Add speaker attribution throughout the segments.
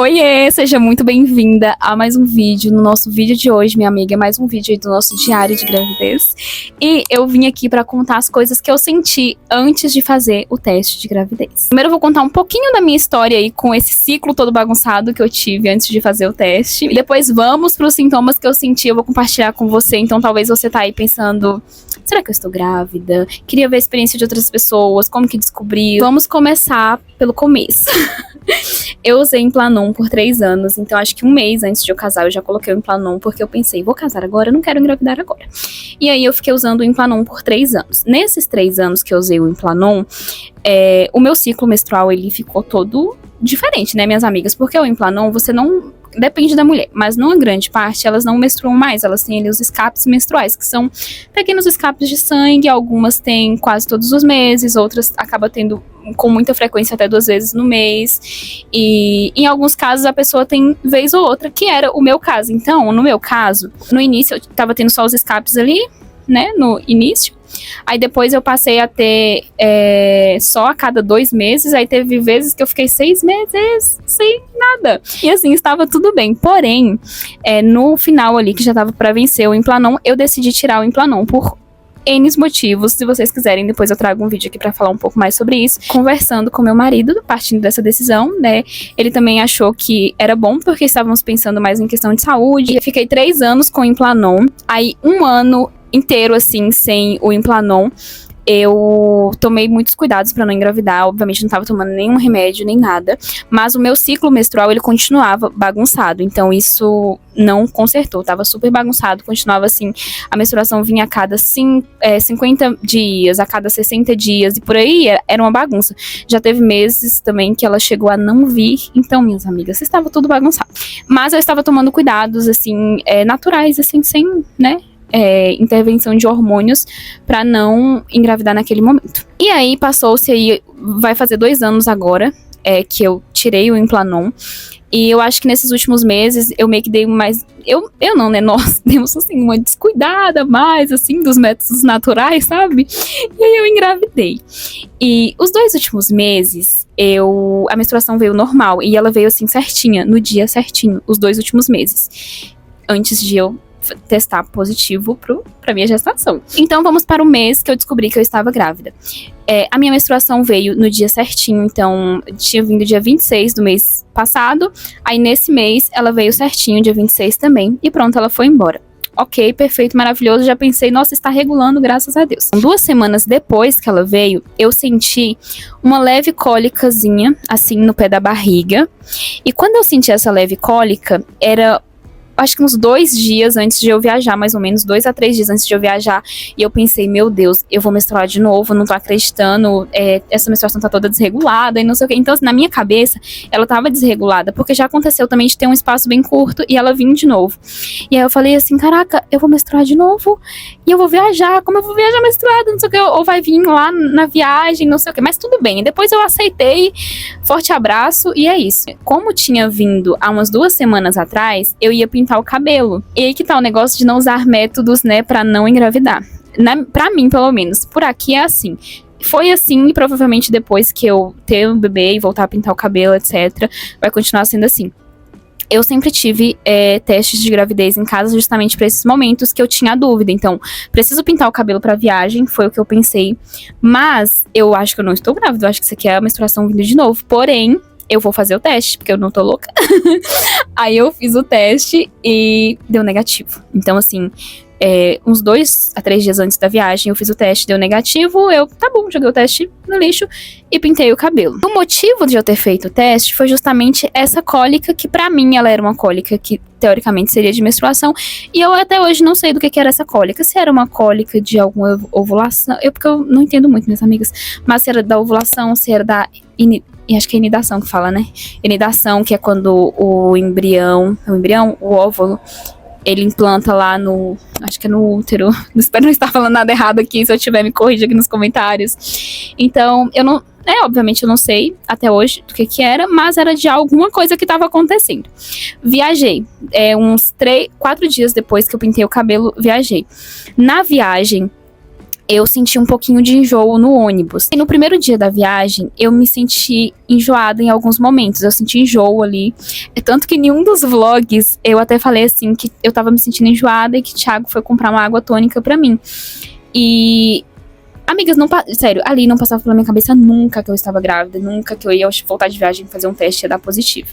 Speaker 1: Oiê, seja muito bem-vinda a mais um vídeo. No nosso vídeo de hoje, minha amiga, mais um vídeo aí do nosso diário de gravidez. E eu vim aqui pra contar as coisas que eu senti antes de fazer o teste de gravidez. Primeiro eu vou contar um pouquinho da minha história aí com esse ciclo todo bagunçado que eu tive antes de fazer o teste. E depois vamos pros sintomas que eu senti, eu vou compartilhar com você. Então talvez você tá aí pensando, será que eu estou grávida? Queria ver a experiência de outras pessoas, como que descobri? Vamos começar pelo começo. Eu usei Implanon por 3 anos, então acho que um mês antes de eu casar eu já coloquei o Implanon, porque eu pensei, vou casar agora, eu não quero engravidar agora. E aí eu fiquei usando o Implanon por 3 anos. Nesses 3 anos que eu usei o Implanon, o meu ciclo menstrual, ele ficou todo diferente, né, minhas amigas? Porque o Implanon, você não... Depende da mulher, mas numa grande parte elas não menstruam mais, elas têm ali os escapes menstruais, que são pequenos escapes de sangue, algumas têm quase todos os meses, outras acabam tendo com muita frequência até 2 vezes no mês, e em alguns casos a pessoa tem vez ou outra, que era o meu caso. Então, no meu caso, no início eu tava tendo só os escapes ali, né, no início. Aí depois eu passei a ter só a cada 2 meses, aí teve vezes que eu fiquei 6 meses sem nada. E assim, estava tudo bem. Porém, no final ali, que já tava pra vencer o Implanon, eu decidi tirar o Implanon por N motivos. Se vocês quiserem, depois eu trago um vídeo aqui pra falar um pouco mais sobre isso. Conversando com meu marido, partindo dessa decisão, né? Ele também achou que era bom, porque estávamos pensando mais em questão de saúde. Eu fiquei 3 anos com o Implanon, aí 1 ano inteiro, assim, sem o Implanon. Eu tomei muitos cuidados pra não engravidar, obviamente não tava tomando nenhum remédio, nem nada, mas o meu ciclo menstrual, ele continuava bagunçado, então isso não consertou, tava super bagunçado, continuava assim, a menstruação vinha a cada 50 dias, a cada 60 dias, e por aí era uma bagunça. Já teve meses também que ela chegou a não vir, então, minhas amigas, estava tudo bagunçado. Mas eu estava tomando cuidados, assim, naturais, assim, sem, né, intervenção de hormônios pra não engravidar naquele momento. E aí passou-se aí, vai fazer 2 anos agora que eu tirei o Implanon, e eu acho que nesses últimos meses eu meio que dei mais, eu não, né, nós demos assim uma descuidada mais assim dos métodos naturais, sabe? E aí eu engravidei. E os 2 últimos meses a menstruação veio normal, e ela veio assim certinha, no dia certinho, os 2 últimos meses, antes de eu testar positivo pra minha gestação. Então vamos para o mês que eu descobri que eu estava grávida. A minha menstruação veio no dia certinho, então tinha vindo dia 26 do mês passado, aí nesse mês ela veio certinho, dia 26 também, e pronto, ela foi embora. Ok, perfeito, maravilhoso, já pensei, nossa, está regulando, graças a Deus. 2 semanas depois que ela veio, eu senti uma leve cólicazinha, assim, no pé da barriga, e quando eu senti essa leve cólica, era... acho que uns 2 dias antes de eu viajar, mais ou menos, 2 a 3 dias antes de eu viajar, e eu pensei, meu Deus, eu vou menstruar de novo, não tô acreditando, essa menstruação tá toda desregulada, e não sei o que. Então, assim, na minha cabeça, ela tava desregulada, porque já aconteceu também de ter um espaço bem curto, e ela vir de novo. E aí eu falei assim, caraca, eu vou menstruar de novo, e eu vou viajar, como eu vou viajar menstruada, não sei o que, ou vai vir lá na viagem, não sei o que, mas tudo bem. E depois eu aceitei, forte abraço, e é isso. Como tinha vindo há umas 2 semanas atrás, eu ia pintar o cabelo. E aí que tá o negócio de não usar métodos, né, pra não engravidar. Pra mim, pelo menos. Por aqui é assim. Foi assim, e provavelmente depois que eu ter um bebê e voltar a pintar o cabelo, etc., vai continuar sendo assim. Eu sempre tive testes de gravidez em casa justamente pra esses momentos que eu tinha dúvida. Então, preciso pintar o cabelo pra viagem, foi o que eu pensei. Mas eu acho que eu não estou grávida, eu acho que isso aqui é a menstruação vindo de novo. Porém, eu vou fazer o teste, porque eu não tô louca. Aí eu fiz o teste e deu negativo. Então, assim, uns 2 a 3 dias antes da viagem, eu fiz o teste, deu negativo. Tá bom, joguei o teste no lixo e pintei o cabelo. O motivo de eu ter feito o teste foi justamente essa cólica, que pra mim ela era uma cólica que teoricamente seria de menstruação, e eu até hoje não sei do que era essa cólica. Se era uma cólica de alguma ovulação, porque eu não entendo muito, minhas amigas, mas se era da ovulação, se era da... E acho que é inidação que fala, né? Inidação, que é quando o embrião, o óvulo, ele implanta lá no... acho que é no útero. Espero não estar falando nada errado aqui, se eu tiver, me corrija aqui nos comentários. Então, eu não... obviamente eu não sei até hoje do que era, mas era de alguma coisa que estava acontecendo. Viajei. Uns 4 dias depois que eu pintei o cabelo, viajei. Na viagem, eu senti um pouquinho de enjoo no ônibus. E no primeiro dia da viagem, eu me senti enjoada em alguns momentos. Eu senti enjoo ali. É tanto que em um dos vlogs, eu até falei assim, que eu tava me sentindo enjoada e que o Thiago foi comprar uma água tônica pra mim. E... amigas, sério, ali não passava pela minha cabeça nunca que eu estava grávida, nunca que eu ia voltar de viagem fazer um teste e ia dar positivo.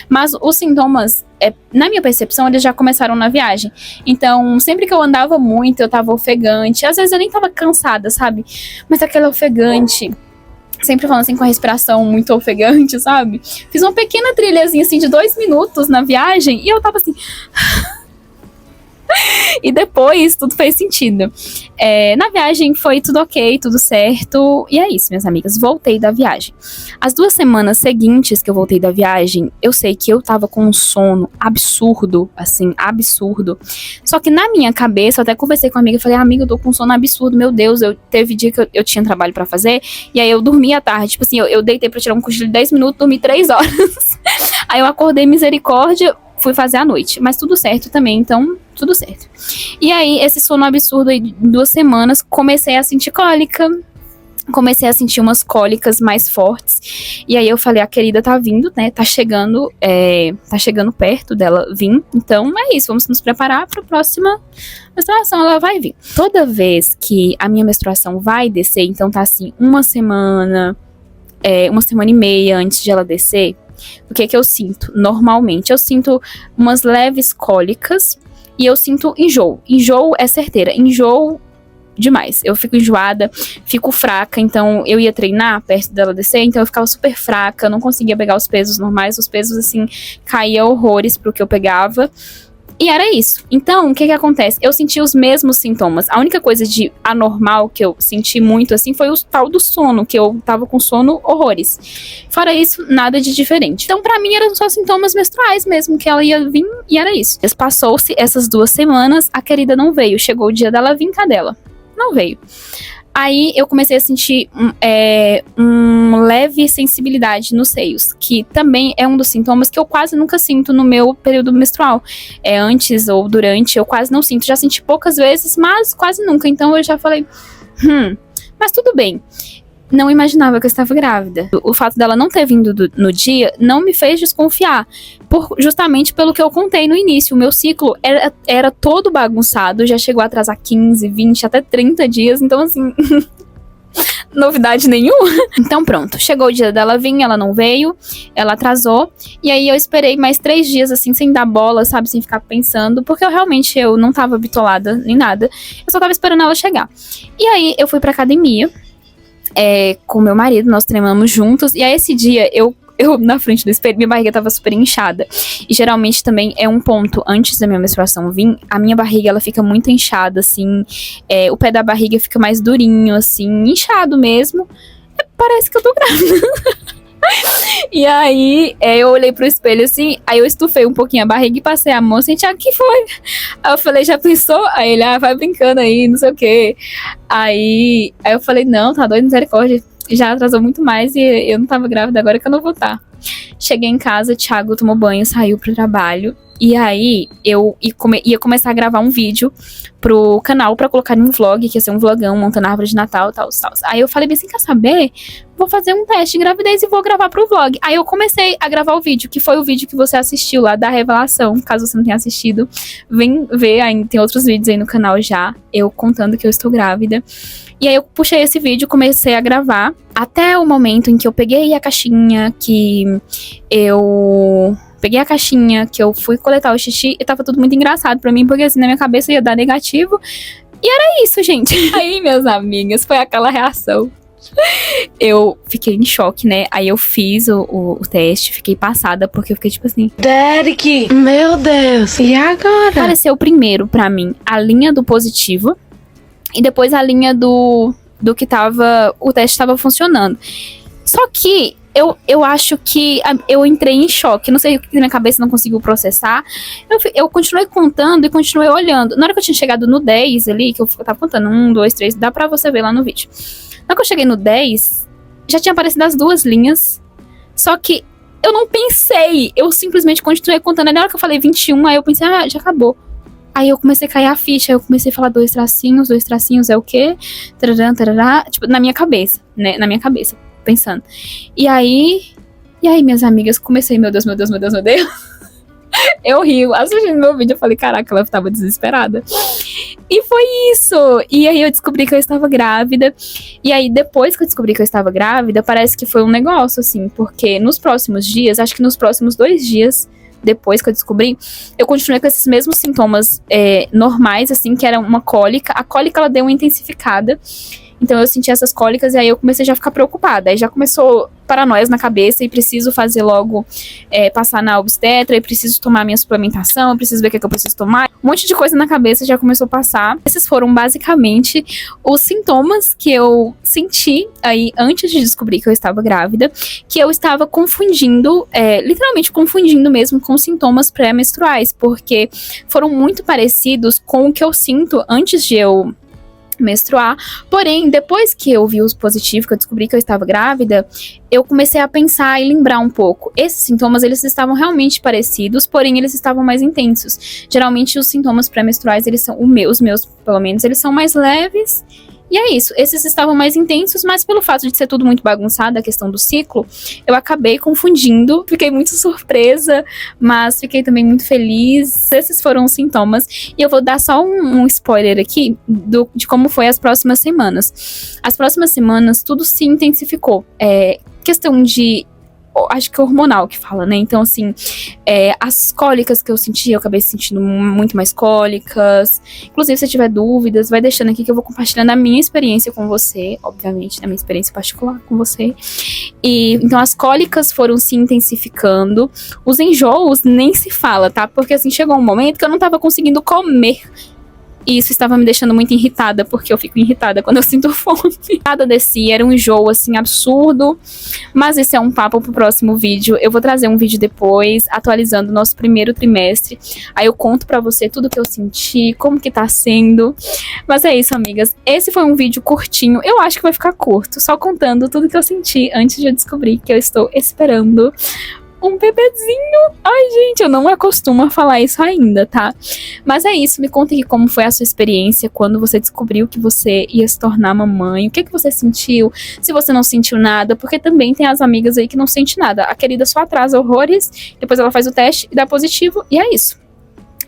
Speaker 1: Mas os sintomas, na minha percepção, eles já começaram na viagem. Então, sempre que eu andava muito, eu tava ofegante. Às vezes eu nem tava cansada, sabe? Mas aquele ofegante, sempre falando assim com a respiração muito ofegante, sabe? Fiz uma pequena trilhazinha assim de 2 minutos na viagem e eu tava assim... E depois tudo fez sentido. Na viagem foi tudo ok, tudo certo. E é isso, minhas amigas, voltei da viagem. As 2 semanas seguintes que eu voltei da viagem, eu sei que eu tava com um sono absurdo, assim, absurdo. Só que na minha cabeça, eu até conversei com a amiga e falei, amiga, eu tô com um sono absurdo, meu Deus, teve dia que eu tinha trabalho pra fazer, e aí eu dormi à tarde, tipo assim, eu deitei pra tirar um cochilo de 10 minutos, dormi 3 horas. Aí eu acordei, misericórdia, fui fazer à noite, mas tudo certo também, então tudo certo. E aí, esse sono absurdo aí, 2 semanas, comecei a sentir cólica, comecei a sentir umas cólicas mais fortes, e aí eu falei, a querida tá vindo, né, tá chegando perto dela vir, então é isso, vamos nos preparar para a próxima menstruação, ela vai vir. Toda vez que a minha menstruação vai descer, então tá assim, uma semana e meia antes de ela descer, o que que eu sinto? Normalmente, eu sinto umas leves cólicas e eu sinto enjoo. Enjoo é certeira, enjoo demais. Eu fico enjoada, fico fraca, então eu ia treinar perto dela descer, então eu ficava super fraca, não conseguia pegar os pesos normais, os pesos assim, caía horrores pro que eu pegava. E era isso. Então, o que que acontece? Eu senti os mesmos sintomas. A única coisa de anormal que eu senti muito, assim, foi o tal do sono, que eu tava com sono horrores. Fora isso, nada de diferente. Então, pra mim, eram só sintomas menstruais mesmo, que ela ia vir, e era isso. Passou-se essas 2 semanas, a querida não veio. Chegou o dia dela vir, cadê ela? Não veio. Aí eu comecei a sentir uma leve sensibilidade nos seios, que também é um dos sintomas que eu quase nunca sinto no meu período menstrual. Antes ou durante, eu quase não sinto. Já senti poucas vezes, mas quase nunca. Então eu já falei, mas tudo bem. Não imaginava que eu estava grávida. O fato dela não ter vindo no dia não me fez desconfiar, justamente pelo que eu contei no início. O meu ciclo era todo bagunçado, já chegou a atrasar 15, 20, até 30 dias, então assim... novidade nenhuma. Então pronto, chegou o dia dela vir, ela não veio, ela atrasou, e aí eu esperei mais 3 dias assim, sem dar bola, sabe, sem ficar pensando, porque eu não tava bitolada nem nada, eu só tava esperando ela chegar. E aí eu fui pra academia, com meu marido, nós treinamos juntos, e aí esse dia eu na frente do espelho, minha barriga tava super inchada, e geralmente também é um ponto, antes da minha menstruação vir, a minha barriga, ela fica muito inchada, assim, o pé da barriga fica mais durinho, assim, inchado mesmo, parece que eu tô grávida. E aí, eu olhei pro espelho assim, aí eu estufei um pouquinho a barriga e passei a mão assim, Thiago, o que foi? Aí eu falei, já pensou? Aí ele, vai brincando aí, não sei o quê. Aí eu falei, não, tá doido, misericórdia. Já atrasou muito mais e eu não tava grávida, agora que eu não vou estar. Cheguei em casa, Thiago tomou banho, saiu pro trabalho. E aí, eu ia começar a gravar um vídeo pro canal pra colocar em um vlog, que ia ser um vlogão, montando a árvore de Natal, tal. Aí eu falei bem assim, quer saber? Vou fazer um teste de gravidez e vou gravar pro vlog. Aí eu comecei a gravar o vídeo, que foi o vídeo que você assistiu lá da revelação. Caso você não tenha assistido, vem ver, ainda tem outros vídeos aí no canal já, eu contando que eu estou grávida. E aí eu puxei esse vídeo, comecei a gravar, até o momento em que eu peguei a caixinha, que eu fui coletar o xixi, e tava tudo muito engraçado pra mim, porque assim, na minha cabeça ia dar negativo, e era isso, gente. Aí, minhas amigas, foi aquela reação. Eu fiquei em choque, né? Aí eu fiz o teste, fiquei passada, porque eu fiquei tipo assim,
Speaker 2: Derek, meu Deus, e agora?
Speaker 1: Apareceu primeiro pra mim a linha do positivo, e depois a linha do que o teste tava funcionando. Só que eu acho que eu entrei em choque. Não sei o que minha cabeça não conseguiu processar. Eu continuei contando e continuei olhando. Na hora que eu tinha chegado no 10 ali, que eu tava contando 1, 2, 3, dá pra você ver lá no vídeo. Na hora que eu cheguei no 10, já tinha aparecido as 2 linhas. Só que eu não pensei. Eu simplesmente continuei contando. Aí na hora que eu falei 21, aí eu pensei, já acabou. Aí eu comecei a cair a ficha, eu comecei a falar dois tracinhos é o quê? Tarará, tarará, tipo, na minha cabeça, né? Na minha cabeça, pensando. E aí, minhas amigas, comecei, meu Deus. Eu rio, assistindo meu vídeo, eu falei, caraca, ela tava desesperada. E foi isso. E aí eu descobri que eu estava grávida. E aí, depois que eu descobri que eu estava grávida, parece que foi um negócio, assim, porque nos próximos dias, acho que nos próximos 2 dias, depois que eu descobri, eu continuei com esses mesmos sintomas normais, assim, que era uma cólica. A cólica, ela deu uma intensificada. Então eu senti essas cólicas e aí eu comecei já a ficar preocupada. Aí já começou paranoias na cabeça e preciso fazer logo, passar na obstetra, e preciso tomar minha suplementação, eu preciso ver o que eu preciso tomar. Um monte de coisa na cabeça já começou a passar. Esses foram basicamente os sintomas que eu senti aí antes de descobrir que eu estava grávida, que eu estava confundindo, literalmente confundindo mesmo com sintomas pré-menstruais, porque foram muito parecidos com o que eu sinto antes de eu menstruar. Porém, depois que eu vi os positivos, que eu descobri que eu estava grávida, eu comecei a pensar e lembrar um pouco. Esses sintomas, eles estavam realmente parecidos, porém eles estavam mais intensos. Geralmente os sintomas pré-menstruais, eles são, os meus pelo menos, eles são mais leves. E é isso, esses estavam mais intensos, mas pelo fato de ser tudo muito bagunçado, a questão do ciclo, eu acabei confundindo. Fiquei muito surpresa, mas fiquei também muito feliz. Esses foram os sintomas. E eu vou dar só um spoiler aqui de como foi as próximas semanas. As próximas semanas, tudo se intensificou. Questão de... acho que é hormonal que fala, né? Então, assim, as cólicas que eu senti, eu acabei sentindo muito mais cólicas. Inclusive, se tiver dúvidas, vai deixando aqui que eu vou compartilhando a minha experiência com você, obviamente, a minha experiência particular com você. E então, as cólicas foram se intensificando. Os enjoos nem se fala, tá? Porque, assim, chegou um momento que eu não tava conseguindo comer. E isso estava me deixando muito irritada, porque eu fico irritada quando eu sinto fome. Nada desse era um enjoo, assim, absurdo. Mas esse é um papo pro próximo vídeo. Eu vou trazer um vídeo depois, atualizando o nosso primeiro trimestre. Aí eu conto pra você tudo que eu senti, como que tá sendo. Mas é isso, amigas. Esse foi um vídeo curtinho. Eu acho que vai ficar curto, só contando tudo que eu senti antes de eu descobrir que eu estou esperando um bebezinho. Ai, gente, eu não acostumo a falar isso ainda, tá? Mas é isso, me conta aqui como foi a sua experiência quando você descobriu que você ia se tornar mamãe. O que você sentiu? Se você não sentiu nada, porque também tem as amigas aí que não sentem nada. A querida só atrasa horrores, depois ela faz o teste e dá positivo, e é isso.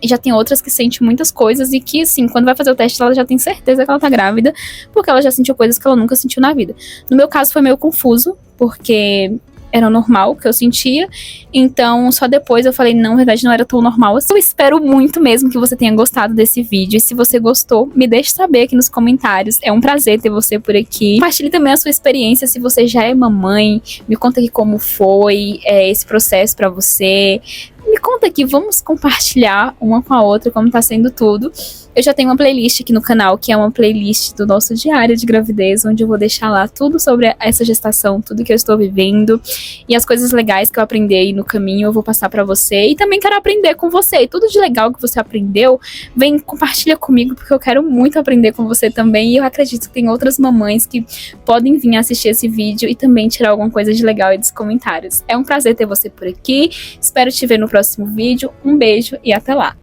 Speaker 1: E já tem outras que sentem muitas coisas e que, assim, quando vai fazer o teste, ela já tem certeza que ela tá grávida, porque ela já sentiu coisas que ela nunca sentiu na vida. No meu caso foi meio confuso, porque era normal que eu sentia, então só depois eu falei, não, na verdade não era tão normal assim. Eu espero muito mesmo que você tenha gostado desse vídeo, e se você gostou, me deixe saber aqui nos comentários. É um prazer ter você por aqui. Compartilhe também a sua experiência, se você já é mamãe, me conta aqui como foi esse processo pra você. Me conta aqui, vamos compartilhar uma com a outra como tá sendo tudo. Eu já tenho uma playlist aqui no canal, que é uma playlist do nosso diário de gravidez, onde eu vou deixar lá tudo sobre essa gestação, tudo que eu estou vivendo e as coisas legais que eu aprendi aí no caminho, eu vou passar pra você. E também quero aprender com você. E tudo de legal que você aprendeu, vem, compartilha comigo, porque eu quero muito aprender com você também. E eu acredito que tem outras mamães que podem vir assistir esse vídeo e também tirar alguma coisa de legal aí dos comentários. É um prazer ter você por aqui. Espero te ver no próximo vídeo. Um beijo e até lá!